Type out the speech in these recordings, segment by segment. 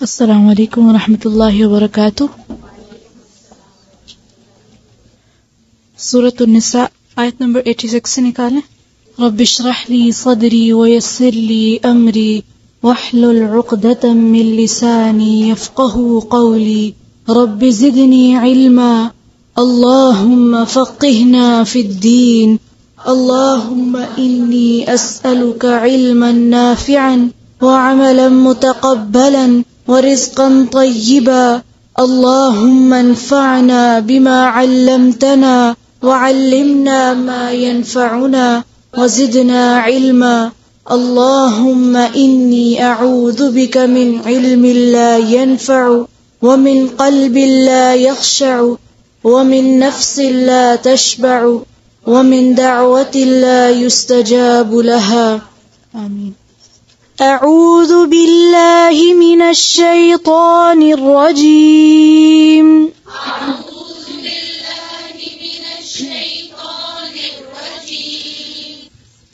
अस्सलामु अलैकुम वरहमतुल्लाहि वबरकातुह। सूरत उन-निसा आयत नंबर 86 से निकालें। रब्बिश्रह ली सदरी वयस्सिर ली अमरी वहलुल उक़दतम मिन लिसानी यफ़क़हू क़ौली रब्बि ज़िदनी इल्मा अल्लाहुम्मा फ़क़्हिना फ़िद्दीन अल्लाहुम्मा इन्नी अस्अलुका इल्मन नाफ़िअन वअमलन मुतक़ब्बलन वरिज़्क़न तय्यिबा अल्लाहुम्मा अन्फ़अना बिमा अल्लमतना वअल्लिमना मा यनफ़अुना वज़िदना इल्मा अल्लाहुम्मा इन्नी अऊज़ु बिका मिन इल्मिन ला यनफ़अु वमिन क़ल्बिन ला यख़शअु वमिन नफ़्सिन ला तशबअु वमिन दअवतिन ला युस्तजाबु लहा। आमीन। अऊज़ु बिल्लाहि मिनश शैतानिर रजीम।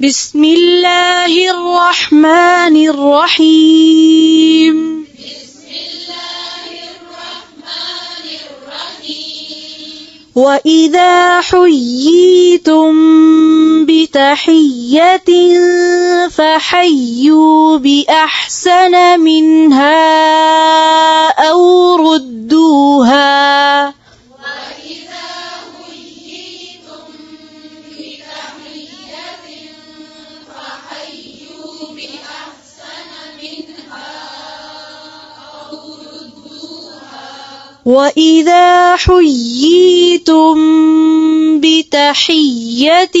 बिस्मिल्लाहिर रहमानिर रहीम। वइज़ा हुय्यितुम बितहिय्यतिन फहय्यू बिअहसन मिन्हा औ रुद्दूहा। وإذا حييتم بتحية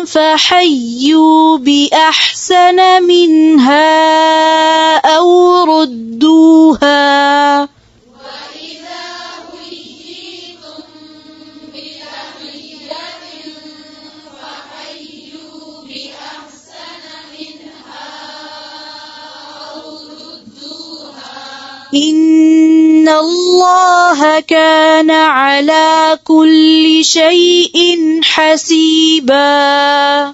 فحيوا بأحسن منها أو ردوها إن الله كان على كل شيء حسيبا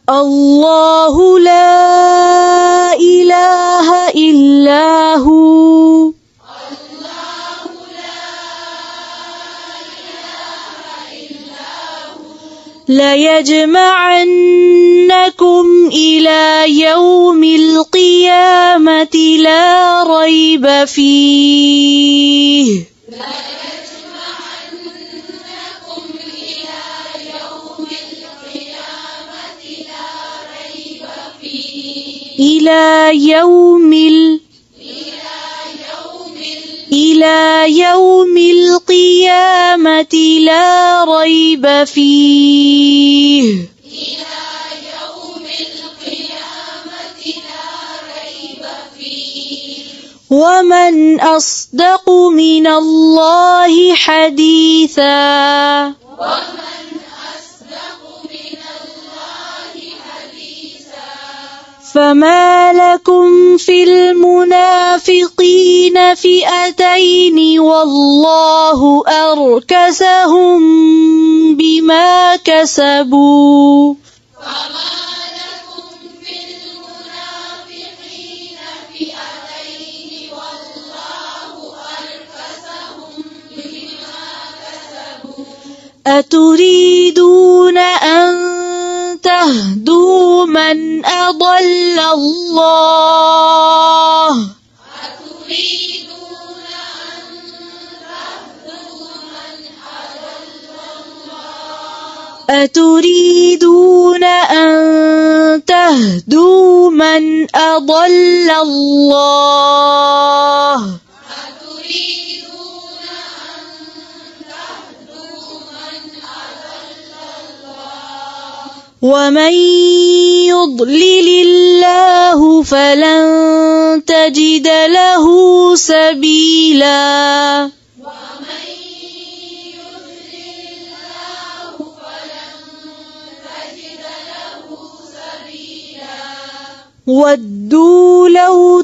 الله لا إله إلا هو ليجمعنكم إلى يوم القيامة لا ريب فيه إلى يوم القيامة لا ريب فيه ومن أصدق من الله حديثا فما لكم في المنافقين فئتين والله أركسهم بما كسبوا أتريدون أن تهدوا من أضل الله أتريدون أن تهدوا من أضل الله ومن يضلل الله فلن تجد له سبيلا ودوا لو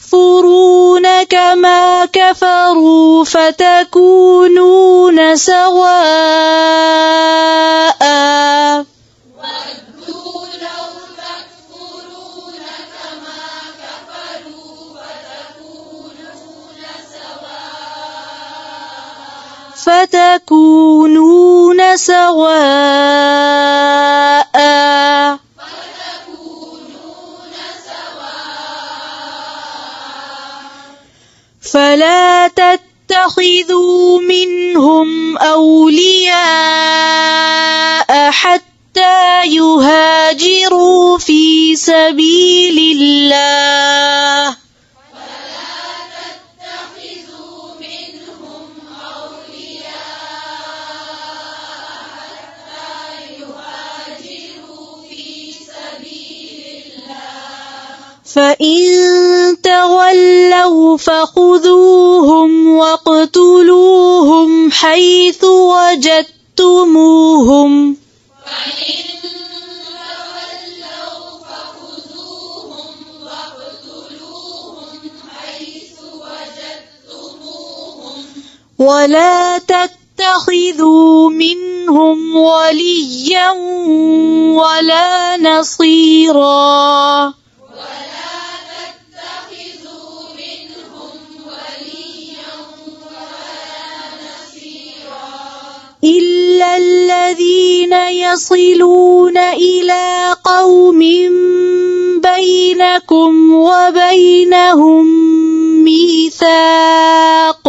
تكفرون كما كفروا فتكونون سواء فتكونون سواء فلا تتخذوا منهم أولياء حتى يهاجروا في سبيل الله فإن تولوا فخذوهم واقتلوهم حيث وجدتموهم ولا تتخذوا منهم وليا ولا نصيرا إلا الذين يصلون إلى قوم بينكم وبينهم ميثاق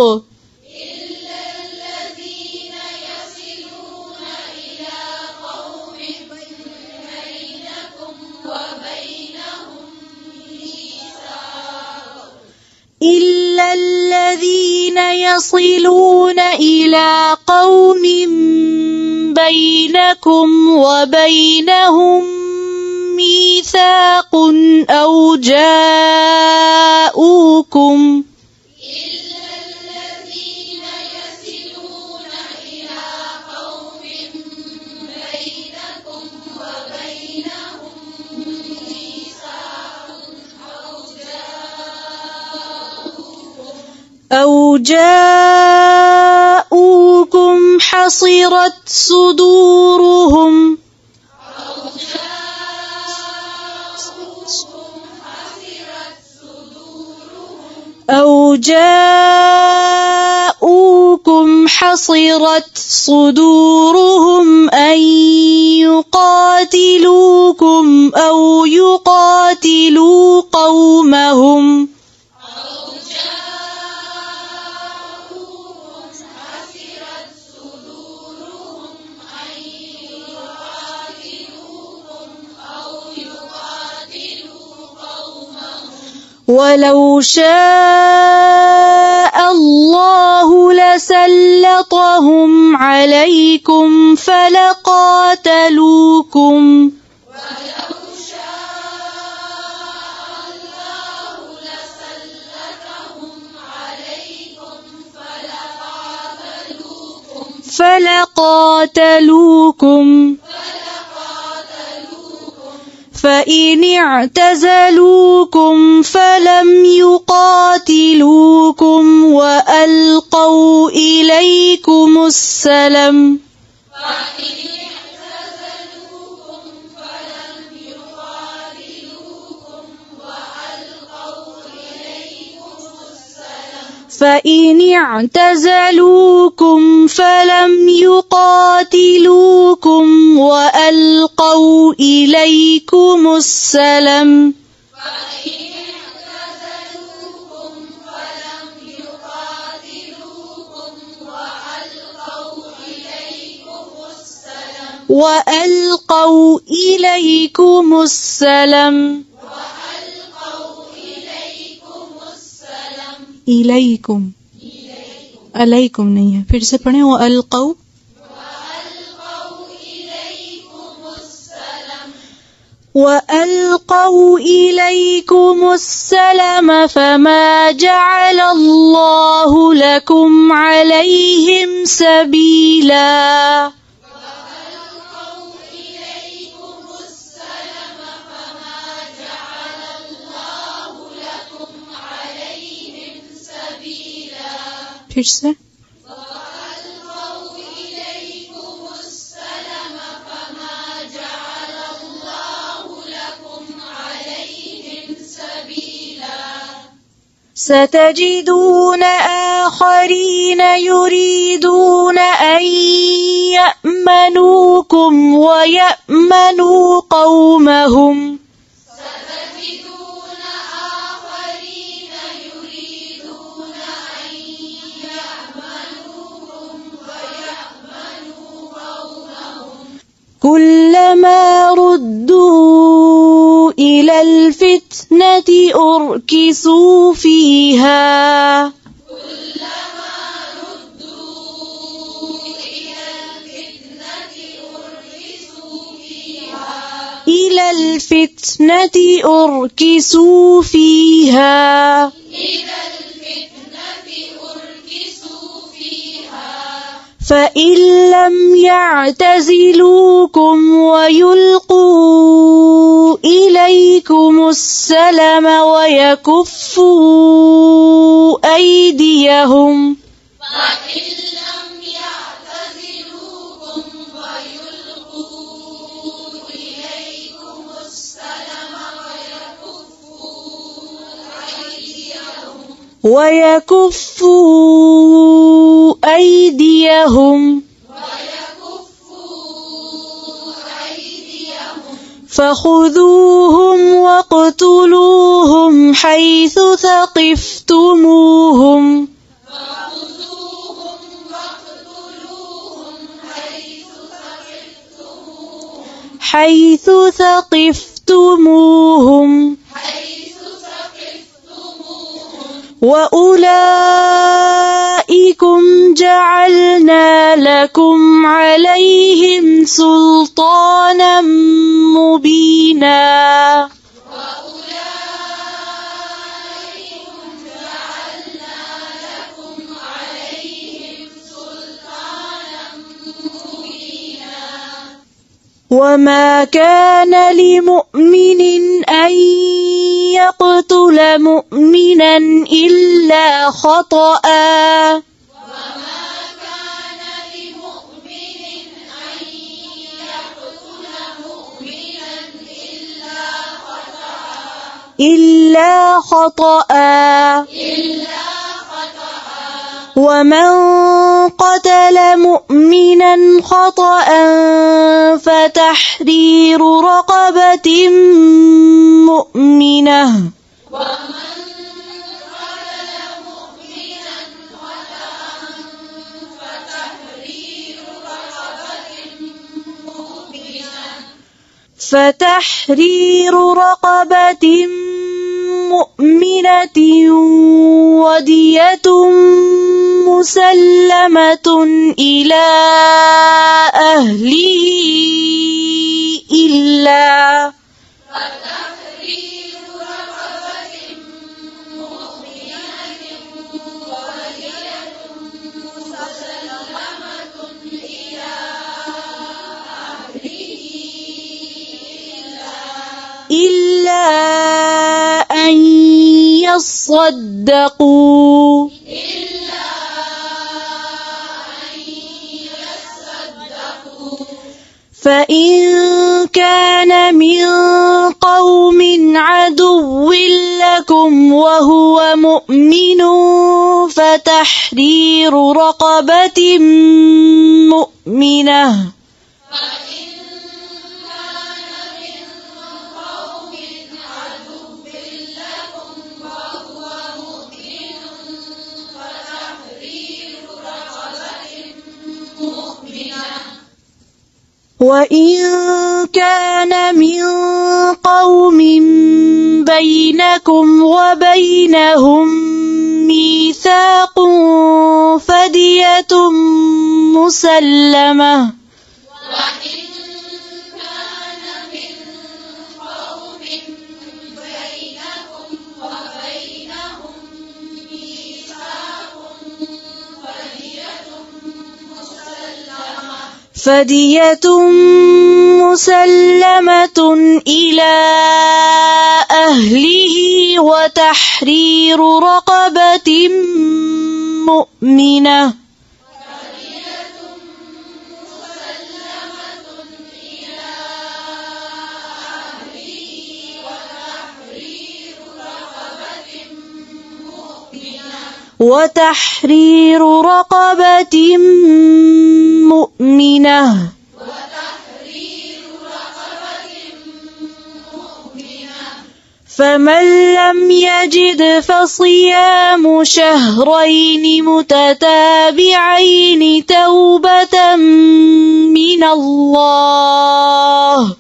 إلا الذين يصلون إلى قوم بينكم وبينهم ميثاق أو جاءوكم حصرت صدورهم أو جاءوكم حصرت صدورهم أن يقاتلوكم أو يقاتلوا قومهم ولو شاء الله لسلطهم عليكم فلقاتلوكم فإن اعتزلوكم فلم يقاتلوكم وألقوا إليكم السلم فإن اعتزلوكم فلم يقاتلوكم وألقوا إليكم السلم إليكم عليكم नहीं है फिर से पढ़ें وألقوا إليكم السلم فما جعل الله لكم عليهم سبيلا फिर से। ستجدون آخرين يريدون أن يأمنوكم ويأمنوا قومهم. كلما ردوا إلى الفتنة أركسوا فيها فإن لم يعتزلوكم ويلقوا إليكم السلم ويكفوا أيديهم فخذوهم واقتلوهم حيث ثقفتموهم وأولئكم جعلنا لكم عليهم سلطانا مبينا. وما كان لمؤمن أن يقتل مؤمنا إلا خطأ ومن قتل مؤمنا خطأ فتحرير رقبة مؤمنة ودية مسلمة إلى أهله إلا أن يصدقوا فإن كان من قوم عدو لكم وهو مؤمن فتحرير رقبة مؤمنة وإن كان من قوم بينكم وبينهم ميثاق فدية مسلمة إلى أهله وتحرير رقبة مؤمنة وتحرير رقبة مؤمنة فمن لم يجد فصيام شهرين متتابعين توبة من الله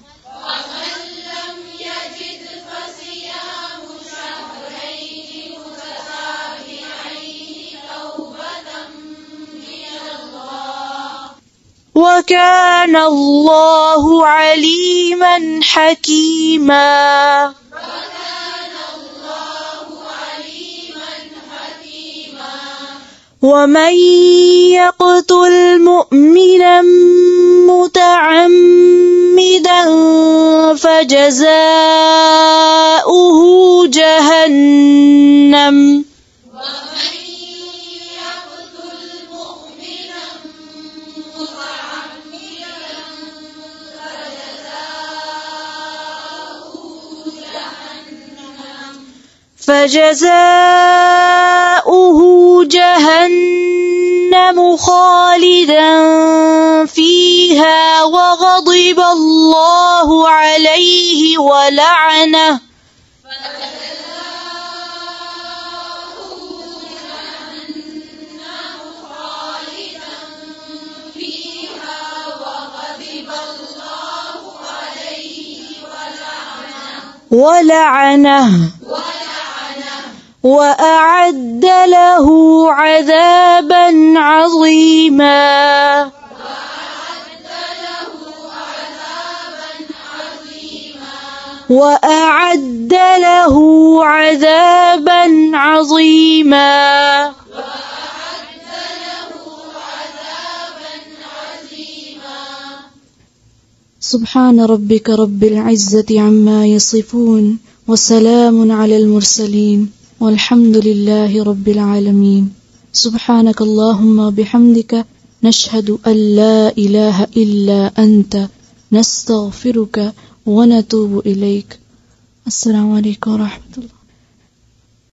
وكان الله عليما حكيما ومن يقتل مؤمنا متعمدا فجزاؤه جهنم خالدا فيها وغضب الله عليه ولعنه وأعد له عذابا عظيما وأعد له عذابا عظيما سبحان ربك رب العزة عما يصفون وسلام على المرسلين والحمد لله رب العالمين سبحانك اللهم بحمدك نشهد أن لا إله إلا أنت نستغفرك ونتوب إليك. السلام عليكم ورحمة الله.